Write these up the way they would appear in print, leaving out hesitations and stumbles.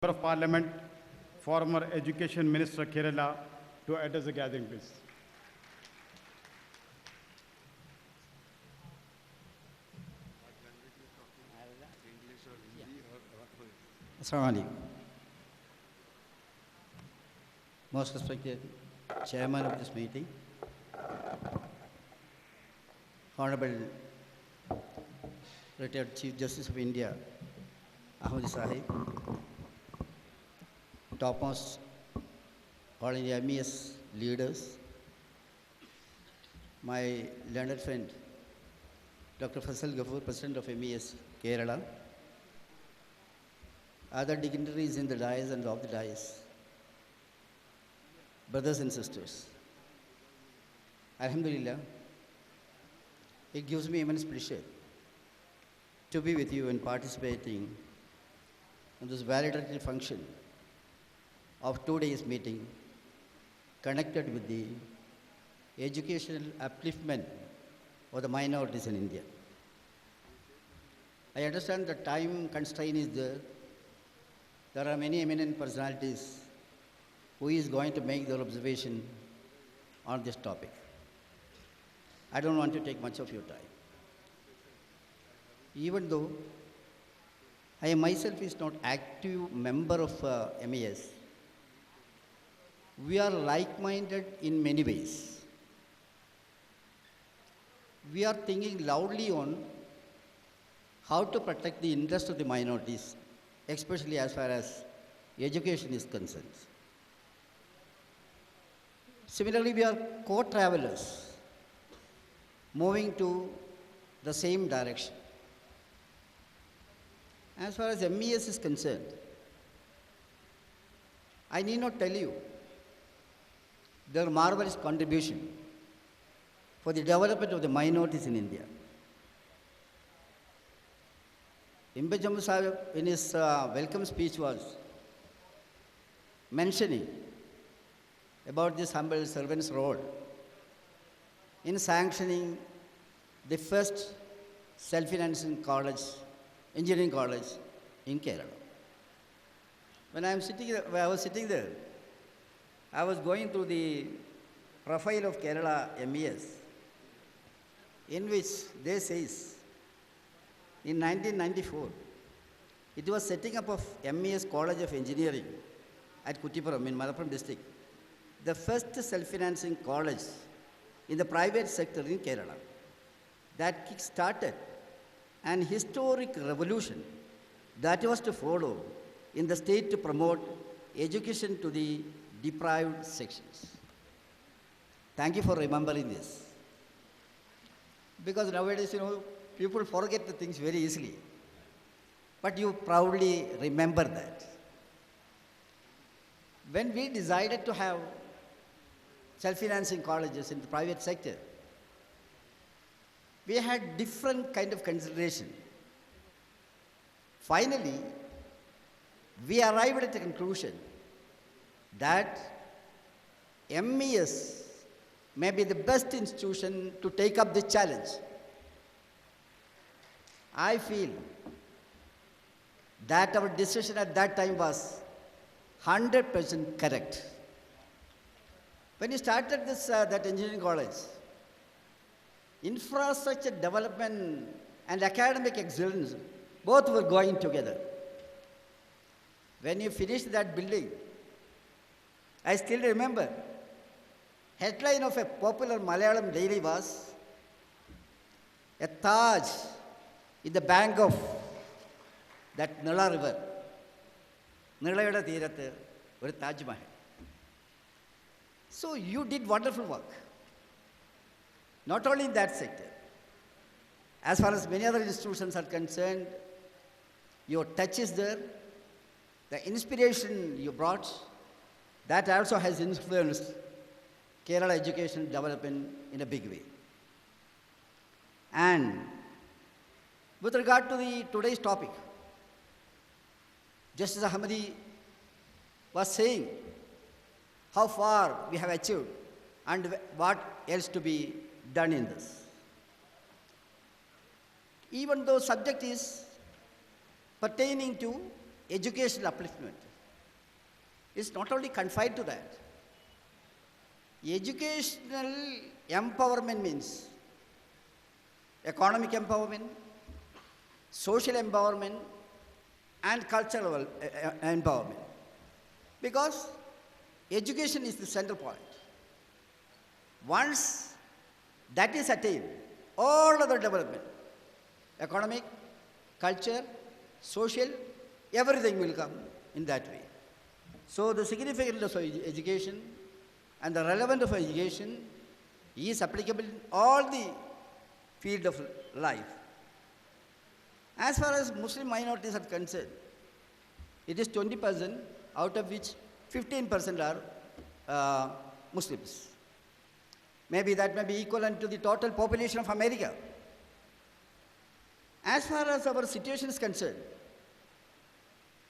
Member of Parliament, former Education Minister Kerala, to address the gathering, please. Assalamu alaikum. Most respected Chairman of this meeting, Honorable Retired Chief Justice of India, Ahmed Sahib, topmost All India MES leaders, my learned friend, Dr. Faisal Ghafoor, President of MES Kerala, other dignitaries in the dais and off the dais, brothers and sisters. Alhamdulillah, it gives me immense pleasure to be with you and participating in this valedictory function of 2 days meeting connected with the educational upliftment of the minorities in India. I understand the time constraint is there. There are many eminent personalities who is going to make their observation on this topic. I don't want to take much of your time. Even though I myself is not active member of MES, we are like-minded in many ways. We are thinking loudly on how to protect the interest of the minorities, especially as far as education is concerned. Similarly, we are co-travelers moving to the same direction. As far as MES is concerned, I need not tell you their marvelous contribution for the development of the minorities in India. Imbe Jammu Sahib, in his welcome speech, was mentioning about this humble servant's role in sanctioning the first self-financing college, engineering college in Kerala. When I was sitting there, I was going through the profile of Kerala MES, in which they says, in 1994, it was setting up of MES College of Engineering at Kuttipuram in Malappuram district, the first self-financing college in the private sector in Kerala. That kick-started an historic revolution that was to follow in the state to promote education to the deprived sections. Thank you for remembering this. Because nowadays, people forget the things very easily. But you proudly remember that. When we decided to have self-financing colleges in the private sector, we had different kind of consideration. Finally, we arrived at a conclusion that MES may be the best institution to take up this challenge. I feel that our decision at that time was 100% correct. When we started that engineering college, infrastructure development and academic excellence both were going together. When you finished that building, I still remember, headline of a popular Malayalam daily was, a Taj in the bank of that Nala river. Nilayude Theerathu, oru Taj Mahal. So you did wonderful work. Not only in that sector. As far as many other institutions are concerned, your touch is there. The inspiration you brought, that also has influenced Kerala education development in a big way. And with regard to today's topic, Justice Ahmadi was saying how far we have achieved and what else to be done in this. Even though subject is pertaining to educational upliftment, is not only confined to that. Educational empowerment means economic empowerment, social empowerment, and cultural empowerment. Because education is the central point. Once that is attained, all other development, economic, culture, social, everything will come in that way. So the significance of education and the relevance of education is applicable in all the field of life. As far as Muslim minorities are concerned, it is 20%, out of which 15% are Muslims. Maybe that may be equivalent to the total population of America. As far as our situation is concerned,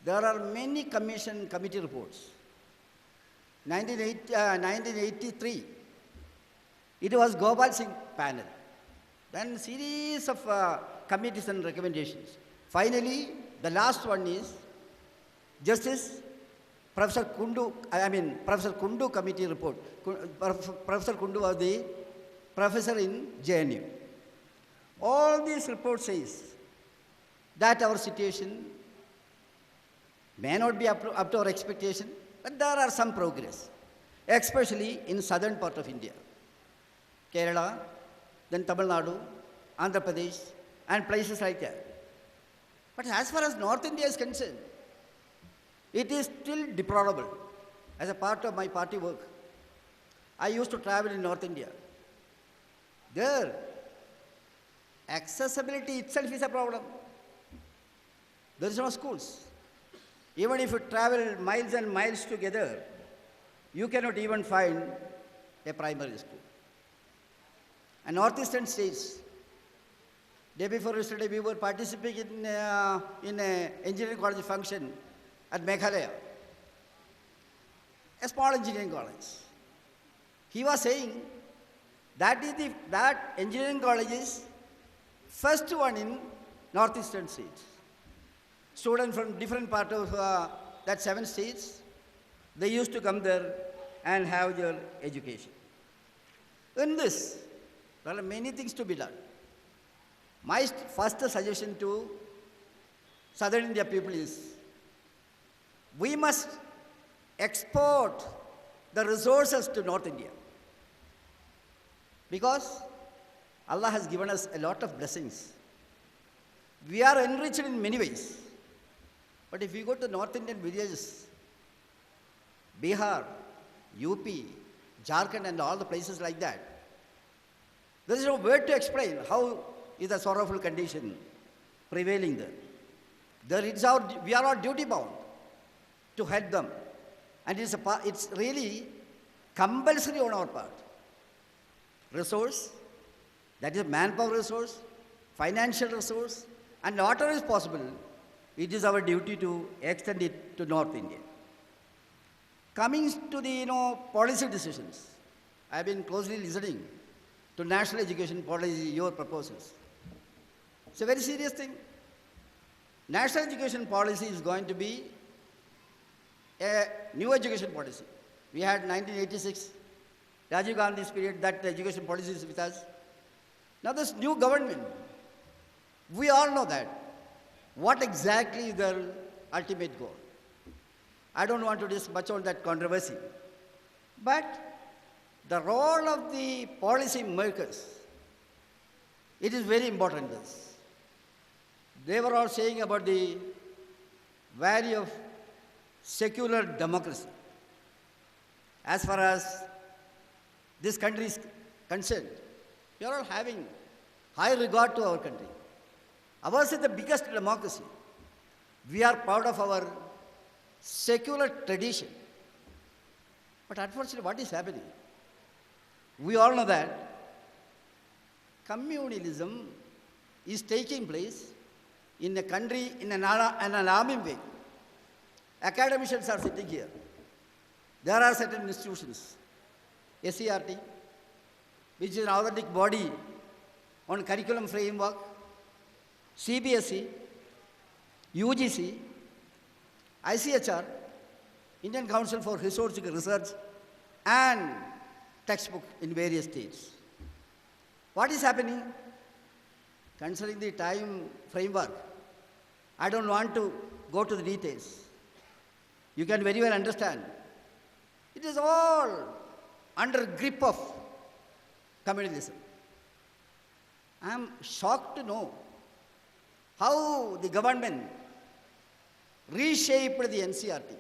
there are many committee reports. 1983, it was Gopal Singh panel. Then series of committees and recommendations. Finally, the last one is Justice Professor Kundu committee report. Professor Kundu was the professor in JNU. All these reports says that our situation may not be up to our expectation, but there are some progress, especially in southern part of India. Kerala, then Tamil Nadu, Andhra Pradesh, and places like that. But as far as North India is concerned, it is still deplorable. As a part of my party work, I used to travel in North India. There, accessibility itself is a problem. There is no schools. Even if you travel miles and miles together, you cannot even find a primary school. And northeastern states, day before yesterday, we were participating in an engineering college function at Meghalaya, a small engineering college. He was saying that engineering college is first one in northeastern states. Students from different parts of that 7 states, they used to come there and have their education. In this, there are many things to be done. My first suggestion to Southern India people is, we must export the resources to North India. Because Allah has given us a lot of blessings. We are enriched in many ways. But if you go to North Indian villages, Bihar, UP, Jharkhand, and all the places like that, there is no word to explain how is the sorrowful condition prevailing there. We are all duty bound to help them. And it's really compulsory on our part. Resource, that is manpower resource, financial resource, and whatever is possible, it is our duty to extend it to North India. Coming to the policy decisions, I have been closely listening to national education policy, your proposals. It's a very serious thing. National education policy is going to be a new education policy. We had 1986, Rajiv Gandhi's period, that education policy is with us. Now this new government, we all know that. What exactly is their ultimate goal? I don't want to discuss much on that controversy. But the role of the policy makers, it is very important. They were all saying about the value of secular democracy. As far as this country is concerned, we are all having high regard to our country. Ours is the biggest democracy. We are proud of our secular tradition. But unfortunately, what is happening? We all know that communalism is taking place in a country in an alarming way. Academicians are sitting here. There are certain institutions, SCRT, which is an authentic body on curriculum framework, CBSE, UGC, ICHR, Indian Council for Historical Research, and textbook in various states. What is happening? Considering the time framework, I don't want to go to the details. You can very well understand. It is all under grip of communalism. I am shocked to know how the government reshaped the NCRT.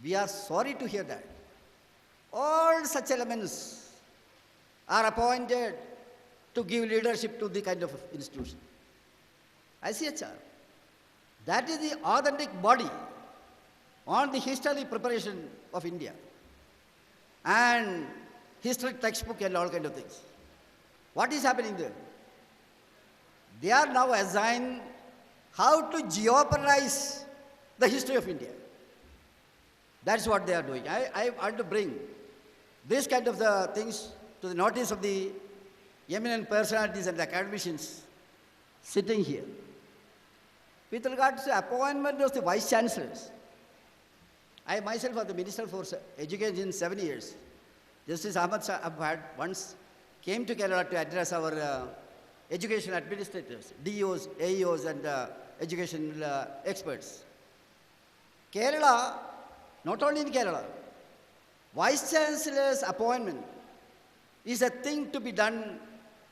We are sorry to hear that. All such elements are appointed to give leadership to the kind of institution. ICHR, that is the authentic body on the history preparation of India and history textbook and all kind of things. What is happening there? They are now assigned how to jeopardize the history of India. That's what they are doing. I want to bring this kind of the things to the notice of the eminent personalities and academicians sitting here. With regard to appointment of the vice chancellors, I myself was the Minister for Education 7 years. Justice Ahmad Abad once came to Kerala to address our education administrators, DOs, AEOs, and educational experts. Kerala, not only in Kerala, vice chancellor's appointment is a thing to be done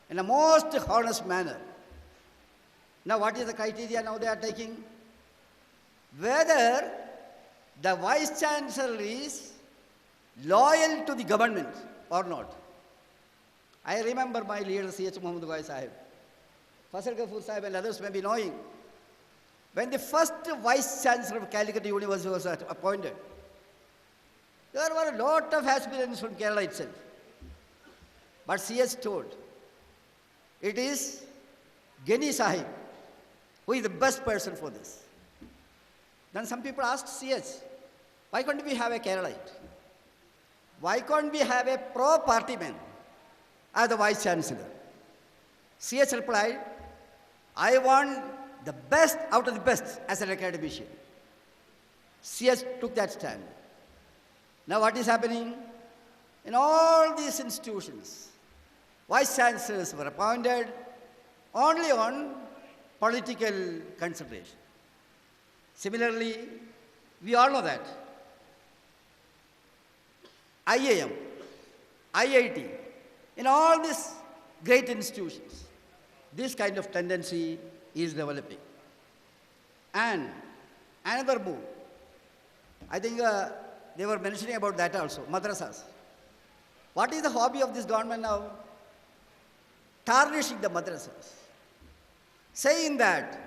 in a most honest manner. Now, what is the criteria now they are taking? Whether the vice chancellor is loyal to the government or not. I remember my leader, C.H. Muhammad Ghai Sahib, Fasal Ghafoor Sahib and others may be knowing, when the first vice chancellor of Calicut University was appointed, there were a lot of aspirants from Kerala itself. But C.H. told, it is Geni Sahib who is the best person for this. Then some people asked C.H., why can't we have a Keralite? Why can't we have a pro-party man as the vice chancellor? C.H. replied, I want the best out of the best as an academician. C.H. took that stand. Now what is happening? In all these institutions, vice chancellors were appointed only on political consideration. Similarly, we all know that IIM, IIT, in all these great institutions, this kind of tendency is developing. And another move, I think they were mentioning about that also, madrasas. What is the hobby of this government now? Tarnishing the madrasas. Saying that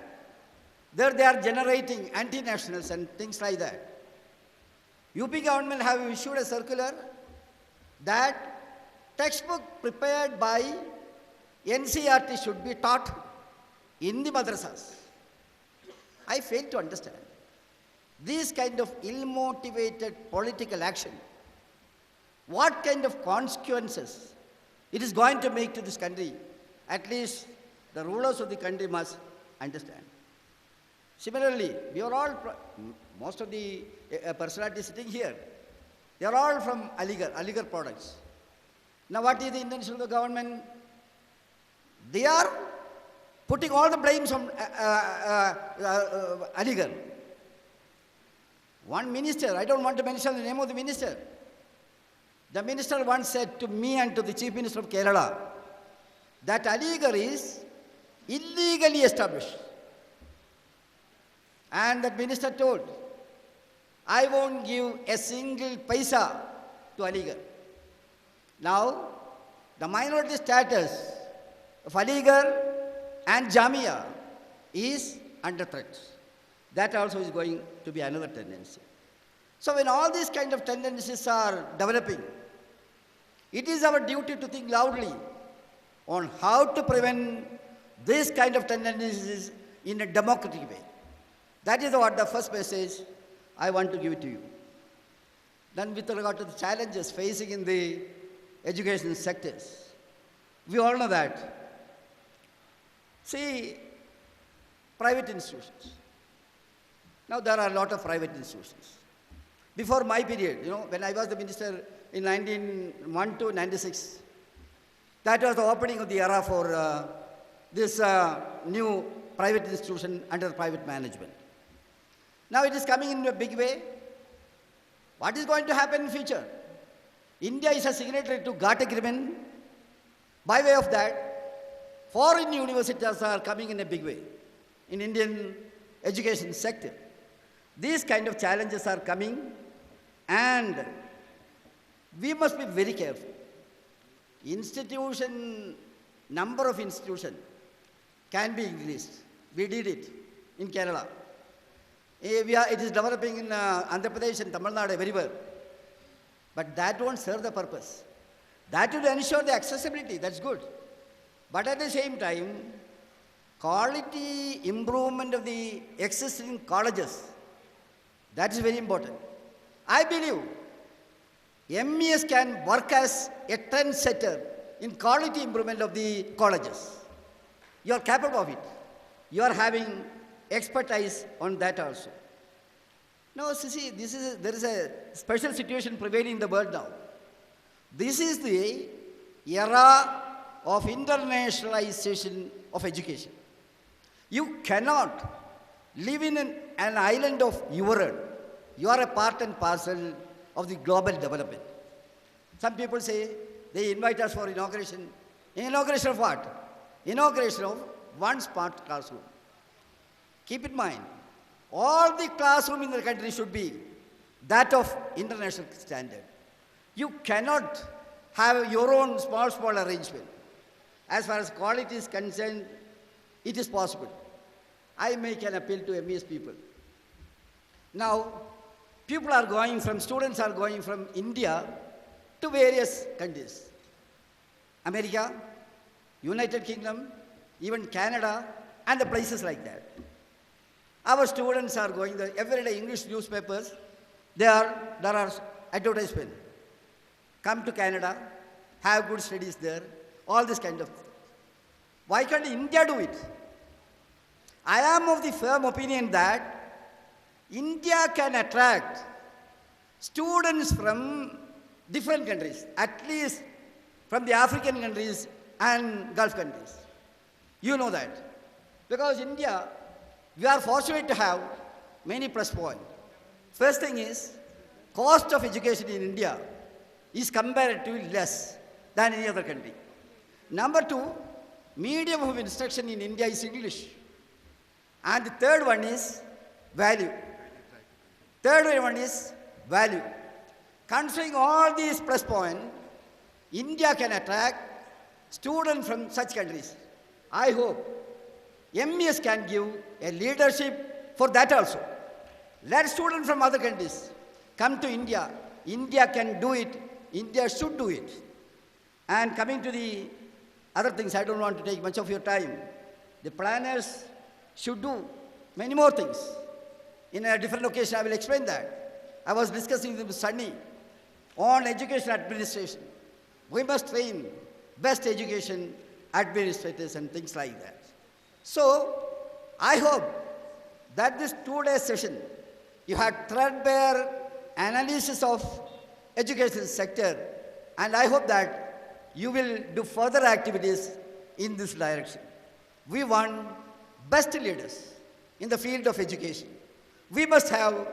there they are generating anti-nationals and things like that. UP government have issued a circular that textbook prepared by NCRT should be taught in the madrasas. I fail to understand. This kind of ill-motivated political action, what kind of consequences it is going to make to this country, at least the rulers of the country must understand. Similarly, we are all, most of the personalities sitting here, they are all from Aligarh products. Now what is the intention of the government? They are putting all the blames on Aligarh. One minister, I don't want to mention the name of the minister. The minister once said to me and to the Chief Minister of Kerala that Aligarh is illegally established. And that minister told, I won't give a single paisa to Aligarh. Now, the minority status of Aligarh and Jamia is under threat. That also is going to be another tendency. So when all these kind of tendencies are developing, it is our duty to think loudly on how to prevent this kind of tendencies in a democratic way. That is what the first message I want to give to you. Then with regard to the challenges facing in the education sectors, we all know that. See, private institutions. Now there are a lot of private institutions. Before my period, when I was the minister in 1901 to 96, that was the opening of the era for this new private institution under private management. Now it is coming in a big way. What is going to happen in future? India is a signatory to GATT agreement. By way of that, foreign universities are coming in a big way in Indian education sector. These kind of challenges are coming, and we must be very careful. Number of institutions can be increased. We did it in Kerala. It is developing in Andhra Pradesh and Tamil Nadu very well. But that won't serve the purpose. That will ensure the accessibility, that's good. But at the same time, quality improvement of the existing colleges, that is very important. I believe MES can work as a trendsetter in quality improvement of the colleges. You are capable of it. You are having expertise on that also. Now, see, there is a special situation prevailing in the world now. This is the era of internationalization of education. You cannot live in an island of your own. You are a part and parcel of the global development. Some people say they invite us for inauguration. Inauguration of what? Inauguration of one smart classroom. Keep in mind, all the classroom in the country should be that of international standard. You cannot have your own small arrangement. As far as quality is concerned, it is possible. I make an appeal to MES people. Now, students are going from India to various countries. America, United Kingdom, even Canada, and the places like that. Our students are going there. Everyday English newspapers, there are advertisements. Come to Canada, have good studies there, all this kind of thing. Why can't India do it? I am of the firm opinion that India can attract students from different countries, at least from the African countries and Gulf countries. You know that. Because India, we are fortunate to have many plus points. First thing is, cost of education in India is comparatively less than any other country. Number two, medium of instruction in India is English. And the third one is value. Considering all these plus points, India can attract students from such countries. I hope MES can give a leadership for that also. Let students from other countries come to India. India can do it. India should do it. And coming to the other things, I don't want to take much of your time. The planners should do many more things. In a different occasion, I will explain that. I was discussing with Sunny on education administration. We must train best education administrators and things like that. So, I hope that this 2-day session, you had threadbare analysis of education sector, and I hope that you will do further activities in this direction. We want best leaders in the field of education. We must have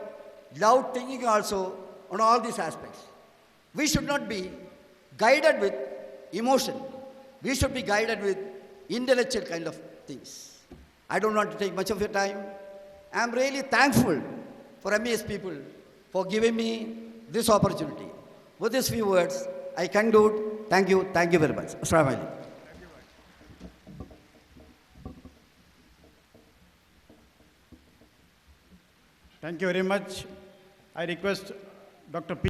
loud thinking also on all these aspects. We should not be guided with emotion. We should be guided with intellectual kind of things. I don't want to take much of your time. I am really thankful for MES people for giving me this opportunity. With these few words, I conclude. Thank you very much. Assalamu alaikum. Thank you very much. I request Dr. P.